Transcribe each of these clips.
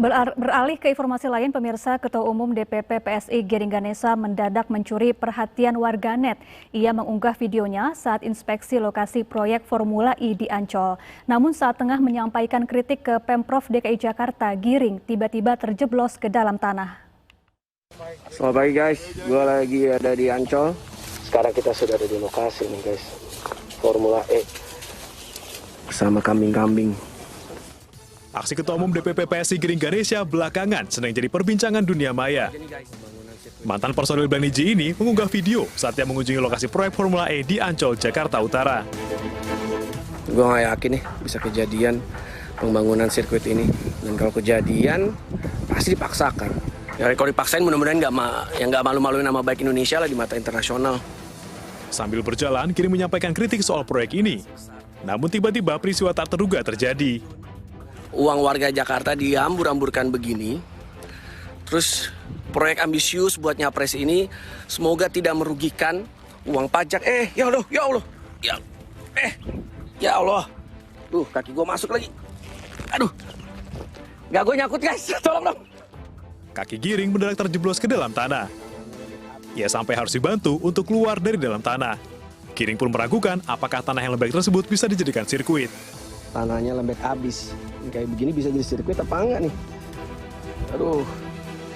Beralih ke informasi lain, pemirsa, Ketua Umum DPP PSI Giring Ganesa mendadak mencuri perhatian warganet. Ia mengunggah videonya saat inspeksi lokasi proyek Formula E di Ancol. Namun saat tengah menyampaikan kritik ke Pemprov DKI Jakarta, Giring tiba-tiba terjeblos ke dalam tanah. Selamat pagi guys, gue lagi ada di Ancol. Sekarang kita sudah ada di lokasi nih guys, Formula E bersama kambing-kambing. Aksi Ketua Umum DPP PSI Giring Ganesa belakangan sedang jadi perbincangan dunia maya. Mantan personil Baniji ini mengunggah video saat dia mengunjungi lokasi proyek Formula E di Ancol, Jakarta Utara. Gue nggak yakin nih bisa kejadian pembangunan sirkuit ini. Dan kalau kejadian, pasti dipaksakan. Ya kalau dipaksain mudah-mudahan nggak malu-maluin nama baik Indonesia lah di mata internasional. Sambil berjalan, Giring menyampaikan kritik soal proyek ini. Namun tiba-tiba peristiwa tak terduga terjadi. Uang warga Jakarta dihambur-hamburkan begini, terus proyek ambisius buat nyapres ini semoga tidak merugikan uang pajak. Ya Allah, ya Allah, kaki gue masuk lagi, nggak gue nyangkut guys, tolong dong. Kaki Giring mendadak terjeblos ke dalam tanah. Ia sampai harus dibantu untuk keluar dari dalam tanah. Giring pun meragukan apakah tanah yang lembek tersebut bisa dijadikan sirkuit. Tanahnya lembek abis. Kayak begini bisa jadi sirkuit apa enggak nih?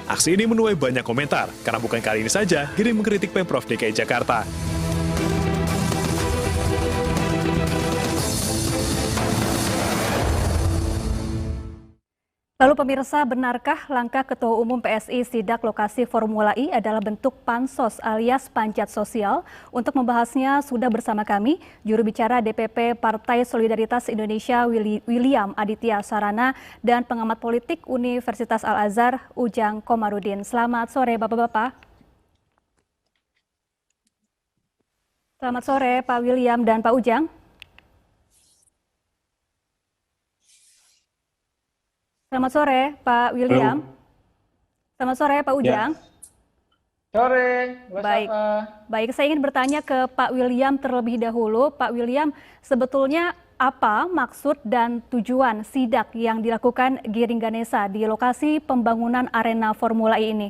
Aksi ini menuai banyak komentar, karena bukan kali ini saja Giring mengkritik Pemprov DKI Jakarta. Lalu pemirsa, benarkah langkah Ketua Umum PSI sidak lokasi Formula E adalah bentuk pansos alias panjat sosial? Untuk membahasnya sudah bersama kami juru bicara DPP Partai Solidaritas Indonesia William Aditya Sarana dan pengamat politik Universitas Al-Azhar Ujang Komarudin. Selamat sore Bapak-bapak. Selamat sore Pak William dan Pak Ujang. Selamat sore, Pak William. Halo. Selamat sore, Pak Ujang. Sore, Baik, saya ingin bertanya ke Pak William terlebih dahulu. Pak William, sebetulnya apa maksud dan tujuan sidak yang dilakukan Giring Ganesa di lokasi pembangunan arena Formula E ini?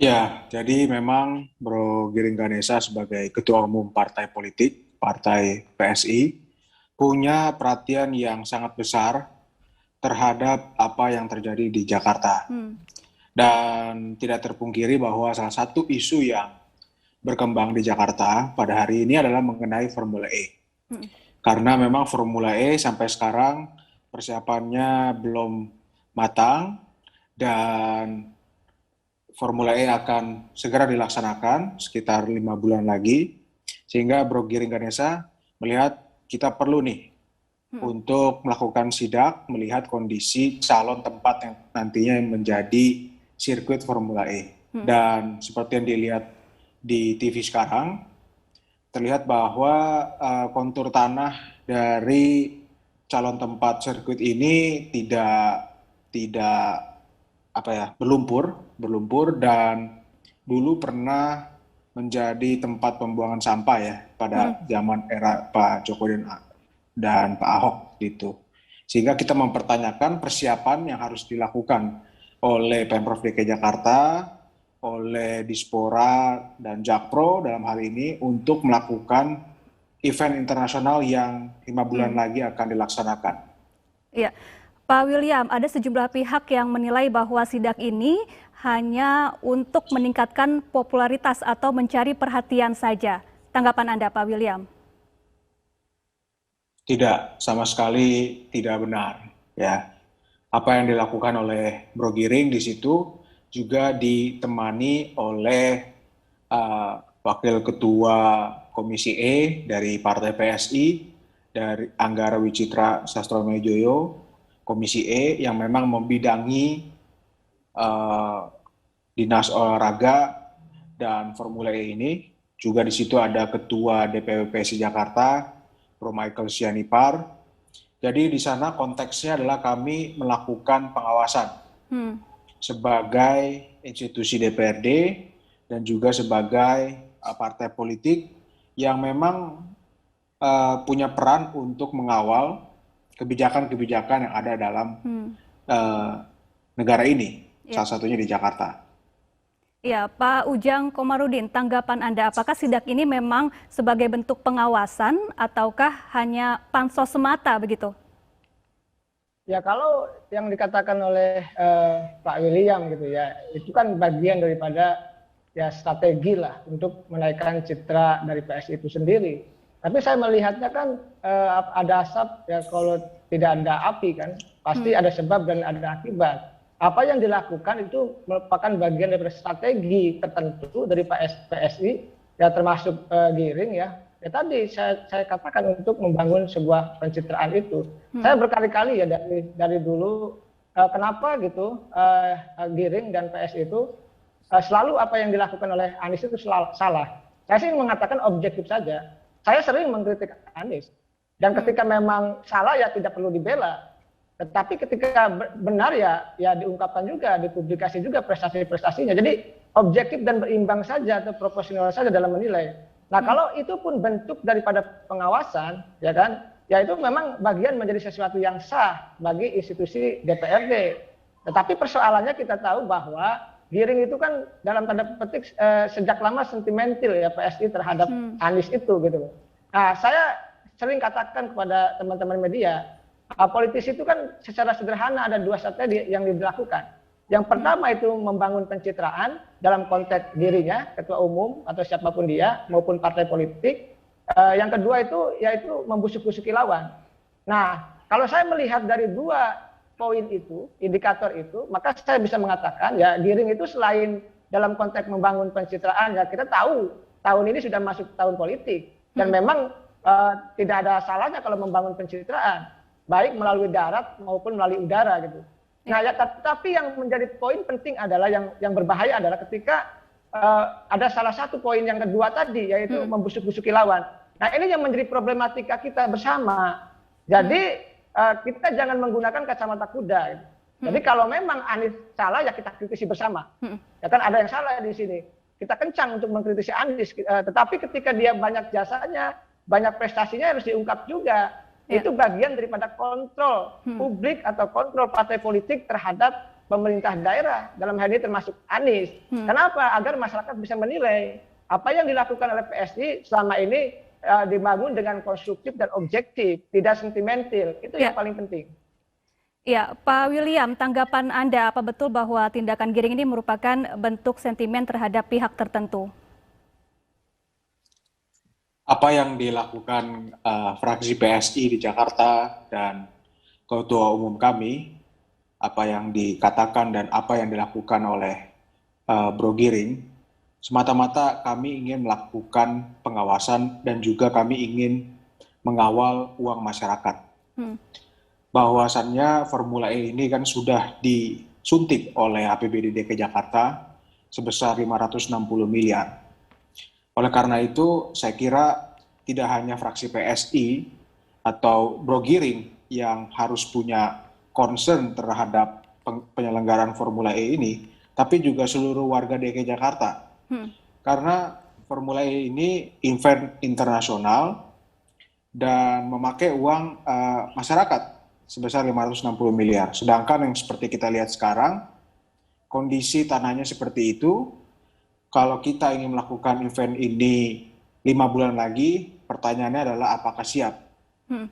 Ya, jadi memang Bro Giring Ganesa sebagai Ketua Umum Partai Politik, Partai PSI, punya perhatian yang sangat besar terhadap apa yang terjadi di Jakarta. Dan tidak terpungkiri bahwa salah satu isu yang berkembang di Jakarta pada hari ini adalah mengenai Formula E. Karena memang Formula E sampai sekarang persiapannya belum matang dan Formula E akan segera dilaksanakan sekitar 5 bulan lagi. Sehingga Bro Giring Ganesa melihat kita perlu nih untuk melakukan sidak, melihat kondisi calon tempat yang nantinya menjadi sirkuit Formula E. Dan seperti yang dilihat di TV sekarang, terlihat bahwa kontur tanah dari calon tempat sirkuit ini tidak berlumpur dan dulu pernah menjadi tempat pembuangan sampah ya pada zaman era Pak Jokowi dan Pak Ahok gitu. Sehingga kita mempertanyakan persiapan yang harus dilakukan oleh Pemprov DKI Jakarta, oleh Dispora dan Jakpro dalam hal ini untuk melakukan event internasional yang 5 bulan lagi akan dilaksanakan. Iya, Pak William, ada sejumlah pihak yang menilai bahwa sidak ini hanya untuk meningkatkan popularitas atau mencari perhatian saja. Tanggapan Anda, Pak William? Tidak, sama sekali tidak benar. Ya, apa yang dilakukan oleh Bro Giring di situ juga ditemani oleh Wakil Ketua Komisi E dari Partai PSI, dari Anggara Wicitra Sastromejoyo, Komisi E yang memang membidangi Dinas Olahraga dan Formula E ini. Juga di situ ada Ketua DPP PSI Jakarta, Bro Michael Sianipar. Jadi di sana konteksnya adalah kami melakukan pengawasan sebagai institusi DPRD dan juga sebagai partai politik yang memang punya peran untuk mengawal kebijakan-kebijakan yang ada dalam eh, negara ini, Ya. salah satunya di Jakarta. Ya, Pak Ujang Komarudin, tanggapan Anda, apakah sidak ini memang sebagai bentuk pengawasan ataukah hanya pansos semata begitu? Ya kalau yang dikatakan oleh Pak William gitu ya, itu kan bagian daripada ya strategi lah untuk menaikkan citra dari PSI itu sendiri. Tapi saya melihatnya kan ada asap ya, kalau tidak ada api kan pasti ada sebab dan ada akibat. Apa yang dilakukan itu merupakan bagian dari strategi tertentu dari PSI ya, termasuk Giring ya. Ya tadi saya katakan untuk membangun sebuah pencitraan itu. Saya berkali-kali ya dari dulu kenapa gitu Giring dan PSI itu selalu apa yang dilakukan oleh Anies itu salah. Saya sih mengatakan objektif saja. Saya sering mengkritik Anies dan ketika memang salah ya tidak perlu dibela. Tetapi ketika benar ya diungkapkan juga, dipublikasi juga prestasi-prestasinya. Jadi objektif dan berimbang saja atau proporsional saja dalam menilai. Nah kalau itu pun bentuk daripada pengawasan, ya kan, ya itu memang bagian menjadi sesuatu yang sah bagi institusi DPRD. Tetapi persoalannya kita tahu bahwa Giring itu kan dalam tanda petik sejak lama sentimental ya PSI terhadap Anies itu gitu. Nah saya sering katakan kepada teman-teman media, politisi itu kan secara sederhana ada dua strategi yang dilakukan. Yang pertama itu membangun pencitraan dalam konteks dirinya, ketua umum atau siapapun dia, maupun partai politik. Yang kedua itu yaitu membusuk-busuki lawan. Nah, kalau saya melihat dari dua poin itu, indikator itu, maka saya bisa mengatakan ya Giring itu selain dalam konteks membangun pencitraan, ya kita tahu tahun ini sudah masuk tahun politik. Dan memang tidak ada salahnya kalau membangun pencitraan, baik melalui darat maupun melalui udara gitu. Nah, ya, tapi yang menjadi poin penting adalah yang berbahaya adalah ketika ada salah satu poin yang kedua tadi, yaitu membusuk-busuki lawan. Nah, ini yang menjadi problematika kita bersama. Jadi kita jangan menggunakan kacamata kuda. Jadi kalau memang Anies salah ya kita kritisi bersama. Ya kan ada yang salah di sini. Kita kencang untuk mengkritisi Anies, tetapi ketika dia banyak jasanya, banyak prestasinya harus diungkap juga. Itu bagian daripada kontrol publik atau kontrol partai politik terhadap pemerintah daerah. Dalam hal ini termasuk Anies. Kenapa? Agar masyarakat bisa menilai apa yang dilakukan oleh PSI selama ini dibangun dengan konstruktif dan objektif, tidak sentimental. Itu yang paling penting. Ya, Pak William, tanggapan Anda apa betul bahwa tindakan Giring ini merupakan bentuk sentimen terhadap pihak tertentu? Apa yang dilakukan fraksi PSI di Jakarta dan ketua umum kami, apa yang dikatakan dan apa yang dilakukan oleh Bro Giring, semata-mata kami ingin melakukan pengawasan dan juga kami ingin mengawal uang masyarakat. Bahwasannya Formula E ini kan sudah disuntik oleh APBD DKI Jakarta sebesar 560 miliar. Oleh karena itu, saya kira tidak hanya fraksi PSI atau Bro Giring yang harus punya concern terhadap penyelenggaraan Formula E ini, tapi juga seluruh warga DKI Jakarta. Karena Formula E ini event internasional dan memakai uang masyarakat sebesar 560 miliar. Sedangkan yang seperti kita lihat sekarang, kondisi tanahnya seperti itu. Kalau kita ingin melakukan event ini 5 bulan lagi, pertanyaannya adalah apakah siap?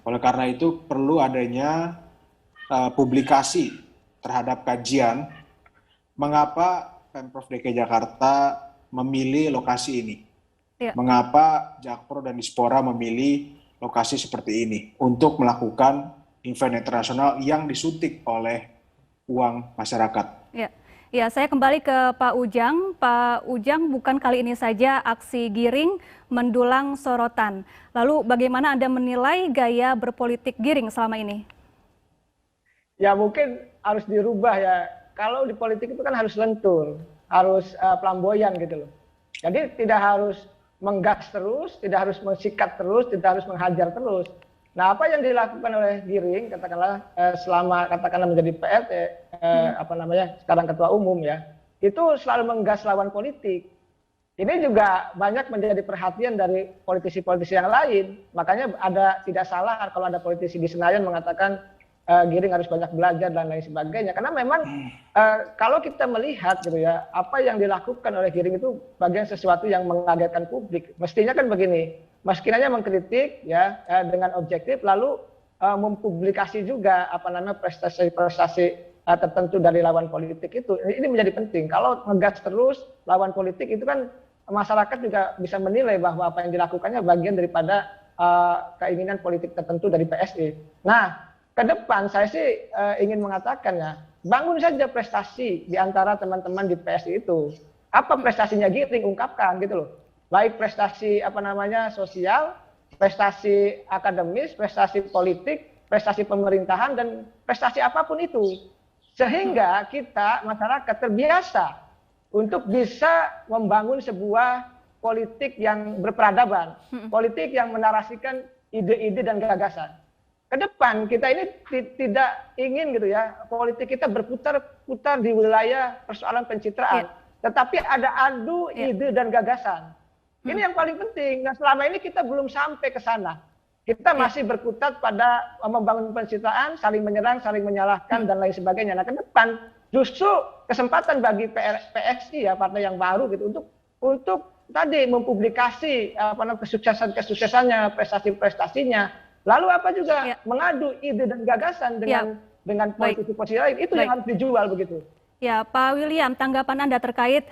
Oleh karena itu perlu adanya publikasi terhadap kajian mengapa Pemprov DKI Jakarta memilih lokasi ini. Mengapa Jakpro dan Dispora memilih lokasi seperti ini untuk melakukan event internasional yang disuntik oleh uang masyarakat. Ya, saya kembali ke Pak Ujang. Pak Ujang, bukan kali ini saja aksi Giring mendulang sorotan. Lalu bagaimana Anda menilai gaya berpolitik Giring selama ini? Ya mungkin harus dirubah ya. Kalau di politik itu kan harus lentur, harus flamboyan gitu loh. Jadi tidak harus menggas terus, tidak harus mensikat terus, tidak harus menghajar terus. Nah, apa yang dilakukan oleh Giring, katakanlah selama menjadi PLT, sekarang ketua umum ya, itu selalu menggas lawan politik. Ini juga banyak menjadi perhatian dari politisi-politisi yang lain. Makanya tidak salah kalau ada politisi di Senayan mengatakan Giring harus banyak belajar dan lain sebagainya. Karena memang kalau kita melihat gitu ya, apa yang dilakukan oleh Giring itu bagian sesuatu yang mengagetkan publik. Mestinya kan begini, mestinya mengkritik ya dengan objektif, lalu mempublikasi juga apa namanya prestasi-prestasi tertentu dari lawan politik itu. Ini menjadi penting. Kalau ngegas terus lawan politik itu kan masyarakat juga bisa menilai bahwa apa yang dilakukannya bagian daripada keinginan politik tertentu dari PSI. Nah, ke depan saya sih ingin mengatakan ya, bangun saja prestasi di antara teman-teman di PSI itu. Apa prestasinya Giring, ungkapkan gitu loh. Baik prestasi apa namanya sosial, prestasi akademis, prestasi politik, prestasi pemerintahan dan prestasi apapun itu. Sehingga kita masyarakat terbiasa untuk bisa membangun sebuah politik yang berperadaban, politik yang menarasikan ide-ide dan gagasan. Ke depan kita ini tidak ingin gitu ya, politik kita berputar-putar di wilayah persoalan pencitraan, tetapi ada adu ide dan gagasan. Ini yang paling penting. Nah, selama ini kita belum sampai ke sana. Kita masih berkutat pada membangun pencitraan, saling menyerang, saling menyalahkan dan lain sebagainya. Nah, ke depan justru kesempatan bagi PSI ya, partai yang baru gitu untuk tadi mempublikasi kesuksesannya, prestasi-prestasinya. Lalu apa juga mengadu ide dan gagasan dengan politisi-politisi lain. Itu yang harus dijual begitu. Ya, Pak William, tanggapan Anda terkait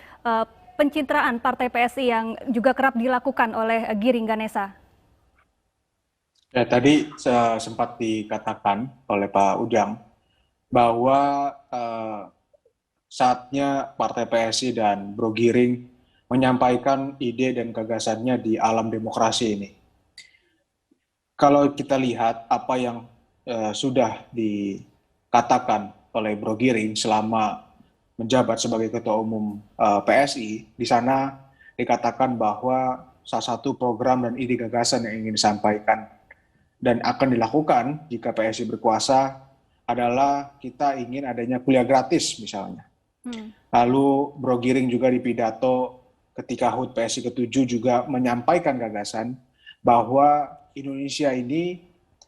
pencitraan partai PSI yang juga kerap dilakukan oleh Giring Ganesa? Ya, tadi sempat dikatakan oleh Pak Ujang bahwa saatnya partai PSI dan Bro Giring menyampaikan ide dan gagasannya di alam demokrasi ini. Kalau kita lihat apa yang sudah dikatakan oleh Bro Giring selama menjabat sebagai Ketua Umum PSI, di sana dikatakan bahwa salah satu program dan ide gagasan yang ingin disampaikan dan akan dilakukan jika PSI berkuasa adalah kita ingin adanya kuliah gratis misalnya. Lalu Bro Giring juga di pidato ketika HUT PSI ke-7 juga menyampaikan gagasan bahwa Indonesia ini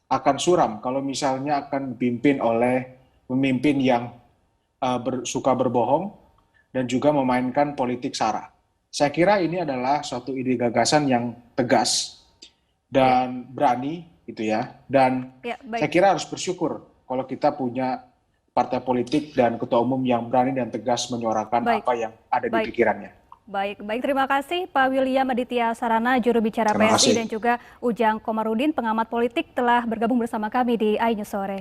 akan suram kalau misalnya akan dipimpin oleh pemimpin yang suka berbohong dan juga memainkan politik sara. Saya kira ini adalah suatu ide gagasan yang tegas dan berani gitu ya. Dan saya kira harus bersyukur kalau kita punya partai politik dan ketua umum yang berani dan tegas menyuarakan apa yang ada di pikirannya. Baik, terima kasih Pak William Aditya Sarana, juru bicara PSI, dan juga Ujang Komarudin, pengamat politik, telah bergabung bersama kami di iNews Sore.